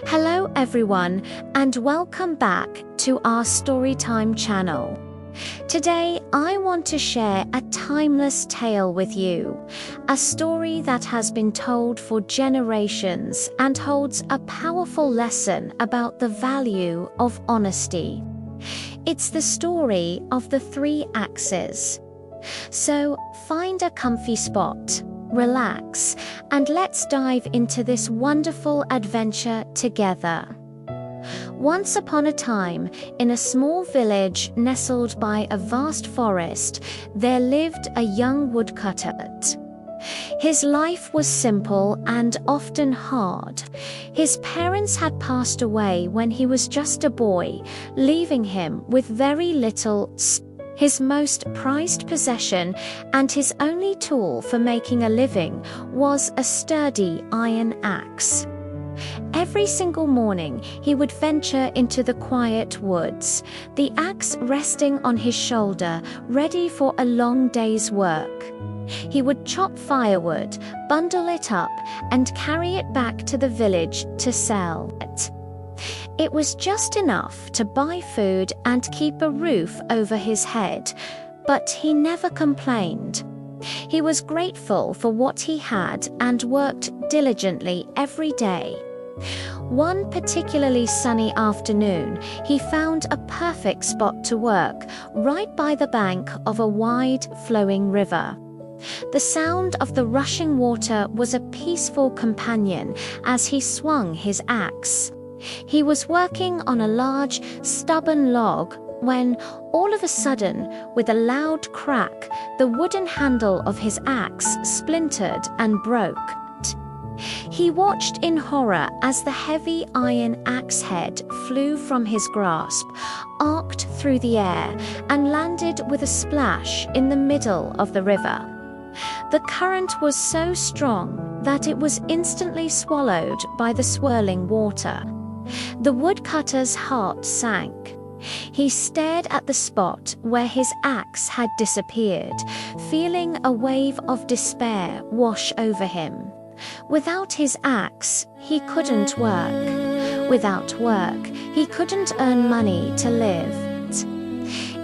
Hello everyone, and welcome back to our Storytime channel. Today I want to share a timeless tale with you, a story that has been told for generations and holds a powerful lesson about the value of honesty. It's the story of the three axes. So find a comfy spot, relax, and let's dive into this wonderful adventure together. Once upon a time, in a small village nestled by a vast forest, there lived a young woodcutter. His life was simple and often hard. His parents had passed away when he was just a boy, leaving him with very little. His most prized possession and his only tool for making a living was a sturdy iron axe. Every single morning, he would venture into the quiet woods, the axe resting on his shoulder, ready for a long day's work. He would chop firewood, bundle it up, and carry it back to the village to sell it. It was just enough to buy food and keep a roof over his head, but he never complained. He was grateful for what he had and worked diligently every day. One particularly sunny afternoon, he found a perfect spot to work, right by the bank of a wide, flowing river. The sound of the rushing water was a peaceful companion as he swung his axe. He was working on a large, stubborn log when, all of a sudden, with a loud crack, the wooden handle of his axe splintered and broke. He watched in horror as the heavy iron axe head flew from his grasp, arced through the air, and landed with a splash in the middle of the river. The current was so strong that it was instantly swallowed by the swirling water. The woodcutter's heart sank. He stared at the spot where his axe had disappeared, feeling a wave of despair wash over him. Without his axe, he couldn't work. Without work, he couldn't earn money to live.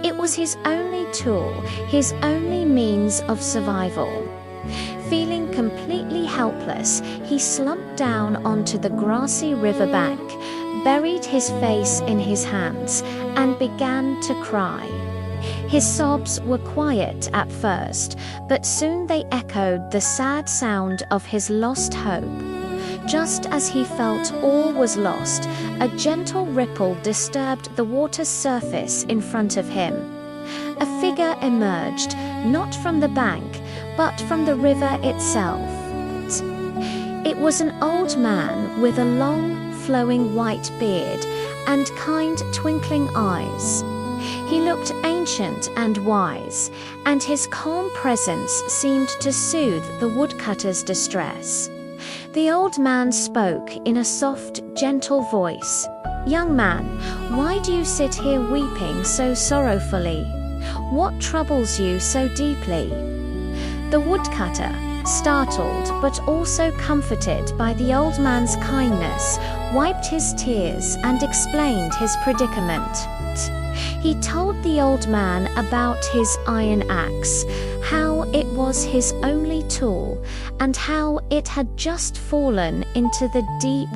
It was his only tool, his only means of survival. Feeling completely helpless, he slumped down onto the grassy riverbank, buried his face in his hands, and began to cry. His sobs were quiet at first, but soon they echoed the sad sound of his lost hope. Just as he felt all was lost, a gentle ripple disturbed the water's surface in front of him. A figure emerged, not from the bank, but from the river itself. It was an old man with a long, flowing white beard and kind, twinkling eyes. He looked ancient and wise, and his calm presence seemed to soothe the woodcutter's distress. The old man spoke in a soft, gentle voice. "Young man, why do you sit here weeping so sorrowfully? What troubles you so deeply?" The woodcutter, startled but also comforted by the old man's kindness, wiped his tears and explained his predicament. He told the old man about his iron axe, how it was his only tool, and how it had just fallen into the deep,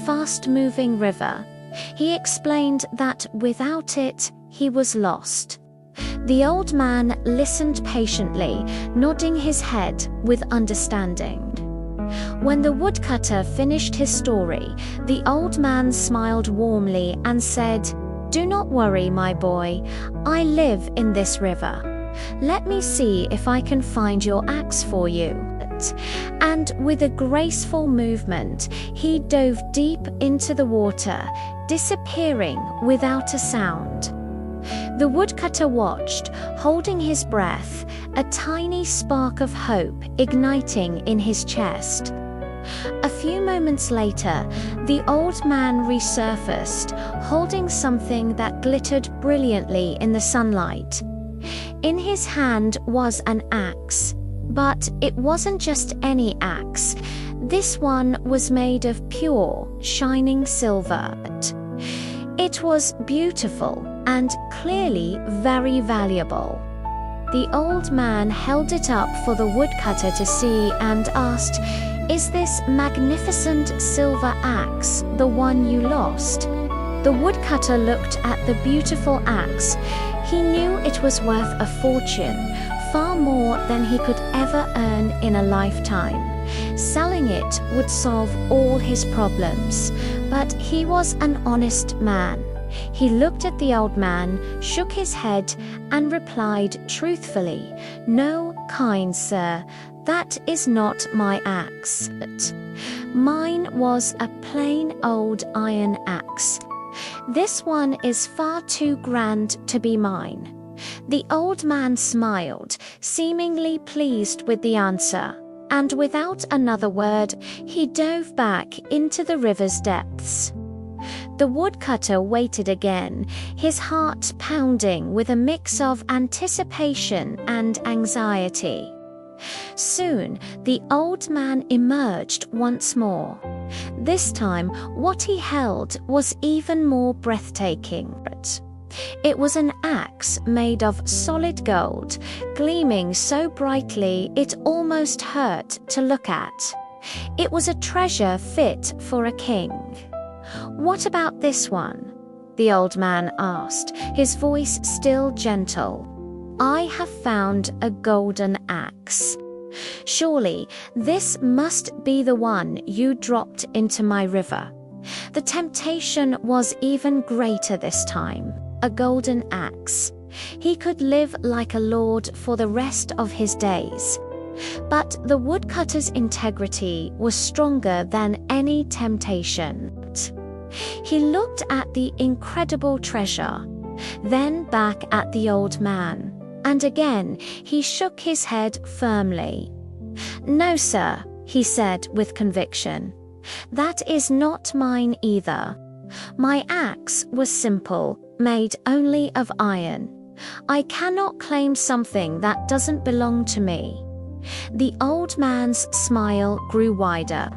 fast-moving river. He explained that without it, he was lost. The old man listened patiently, nodding his head with understanding. When the woodcutter finished his story, the old man smiled warmly and said, "Do not worry, my boy. I live in this river. Let me see if I can find your axe for you." And with a graceful movement, he dove deep into the water, disappearing without a sound. The woodcutter watched, holding his breath, a tiny spark of hope igniting in his chest. A few moments later, the old man resurfaced, holding something that glittered brilliantly in the sunlight. In his hand was an axe, but it wasn't just any axe. This one was made of pure, shining silver. It was beautiful and clearly very valuable. The old man held it up for the woodcutter to see and asked, "Is this magnificent silver axe the one you lost?" The woodcutter looked at the beautiful axe. He knew it was worth a fortune, far more than he could ever earn in a lifetime. Selling it would solve all his problems, but he was an honest man. He looked at the old man, shook his head, and replied truthfully, "No, kind sir, that is not my axe. Mine was a plain old iron axe. This one is far too grand to be mine." The old man smiled, seemingly pleased with the answer, and without another word, he dove back into the river's depths. The woodcutter waited again, his heart pounding with a mix of anticipation and anxiety. Soon, the old man emerged once more. This time, what he held was even more breathtaking. It was an axe made of solid gold, gleaming so brightly it almost hurt to look at. It was a treasure fit for a king. "What about this one?" the old man asked, his voice still gentle. "I have found a golden axe. Surely this must be the one you dropped into my river." The temptation was even greater this time. A golden axe. He could live like a lord for the rest of his days. But the woodcutter's integrity was stronger than any temptation. He looked at the incredible treasure, then back at the old man, and again he shook his head firmly. "No, sir," he said with conviction. "That is not mine either. My axe was simple, made only of iron. I cannot claim something that doesn't belong to me." The old man's smile grew wider,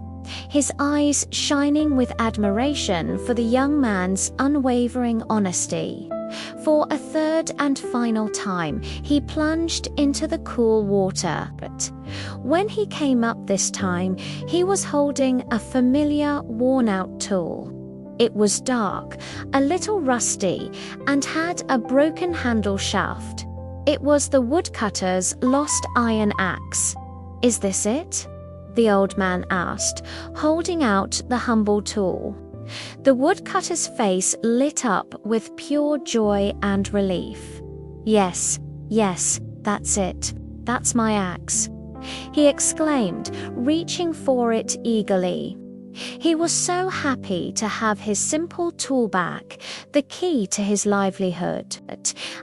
his eyes shining with admiration for the young man's unwavering honesty. For a third and final time, he plunged into the cool water. But when he came up this time, he was holding a familiar, worn-out tool. It was dark, a little rusty, and had a broken handle shaft. It was the woodcutter's lost iron axe. "Is this it?" the old man asked, holding out the humble tool. The woodcutter's face lit up with pure joy and relief. "Yes, yes, that's it. That's my axe," he exclaimed, reaching for it eagerly. He was so happy to have his simple tool back, the key to his livelihood.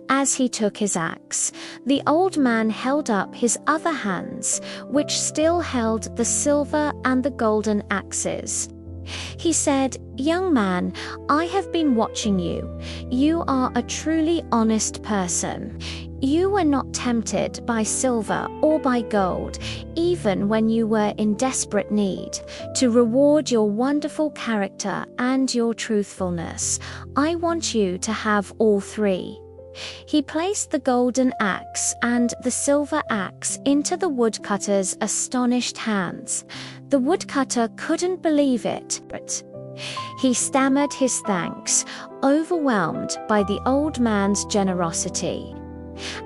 As he took his axe, the old man held up his other hands, which still held the silver and the golden axes. He said, "Young man, I have been watching you. You are a truly honest person. You were not tempted by silver or by gold, even when you were in desperate need. To reward your wonderful character and your truthfulness, I want you to have all three." He placed the golden axe and the silver axe into the woodcutter's astonished hands. The woodcutter couldn't believe it, but he stammered his thanks, overwhelmed by the old man's generosity.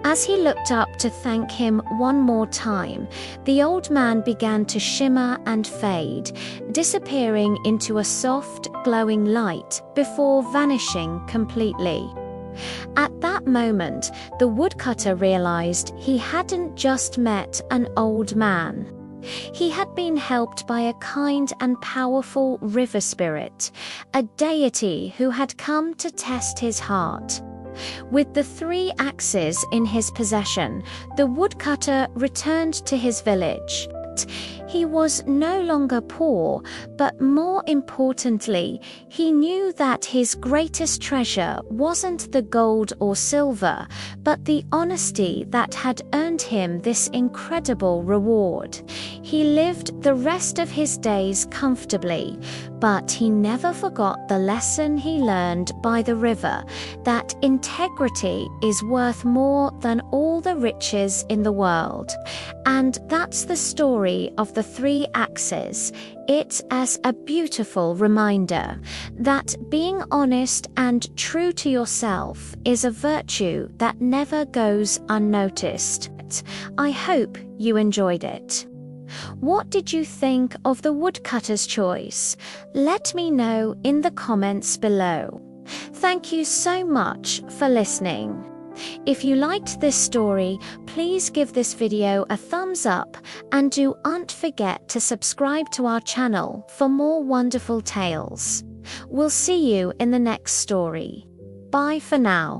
As he looked up to thank him one more time, the old man began to shimmer and fade, disappearing into a soft, glowing light before vanishing completely. At that moment, the woodcutter realized he hadn't just met an old man. He had been helped by a kind and powerful river spirit, a deity who had come to test his heart. With the three axes in his possession, the woodcutter returned to his village. He was no longer poor, but more importantly, he knew that his greatest treasure wasn't the gold or silver, but the honesty that had earned him this incredible reward. He lived the rest of his days comfortably, but he never forgot the lesson he learned by the river, that integrity is worth more than all the riches in the world. And that's the story of the three axes. It's as a beautiful reminder that being honest and true to yourself is a virtue that never goes unnoticed. I hope you enjoyed it. What did you think of the woodcutter's choice? Let me know in the comments below. Thank you so much for listening. If you liked this story, please give this video a thumbs up and don't forget to subscribe to our channel for more wonderful tales. We'll see you in the next story. Bye for now.